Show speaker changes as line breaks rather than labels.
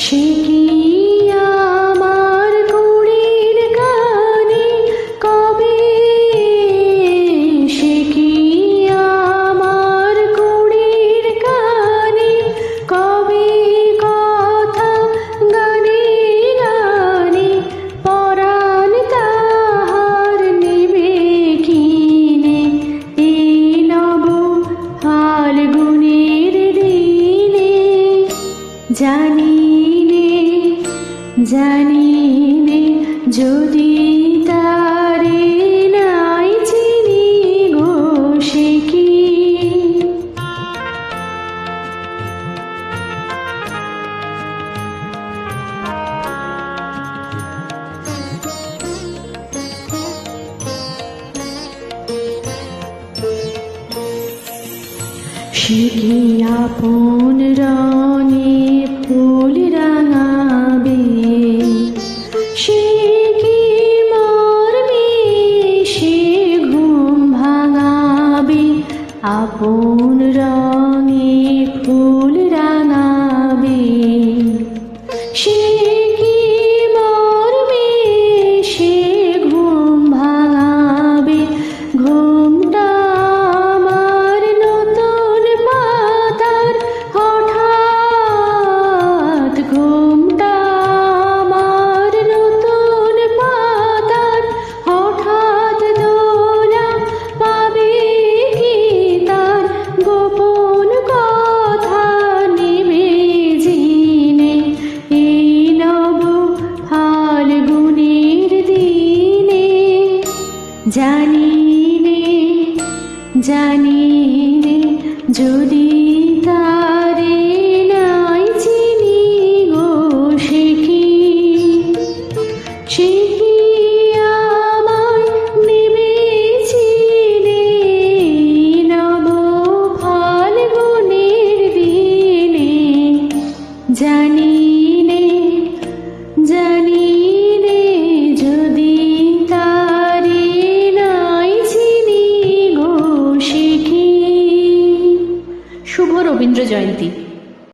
সে কি আমার কুড়ির গানে কবে, সে কি আমার কুড়ির গানে কবে কথা গানে গানে পরাণ তাহার নেবে কিনে এই নব ফাল্গুনের দিনে। জানি নে যদি তারে নাই চিনি গো সে কি। সে কি আপন রঙে ফুল রাঙাবে, সে কি মরবে সে ঘুম ভাঙাবে, আপন রঙে ফুল রাঙাবে। সে কি মরবে সে ঘুম ভাঙাবে, ঘুমটা আমার নতুন পাতার হঠাৎ, ঘুমটা আমার নতুন পাতার হঠাৎ দোলা পাবে কি তার গোপন কথা নেবে জিনে এই নব ফাল্গুনের দিনে। জানি নে যদি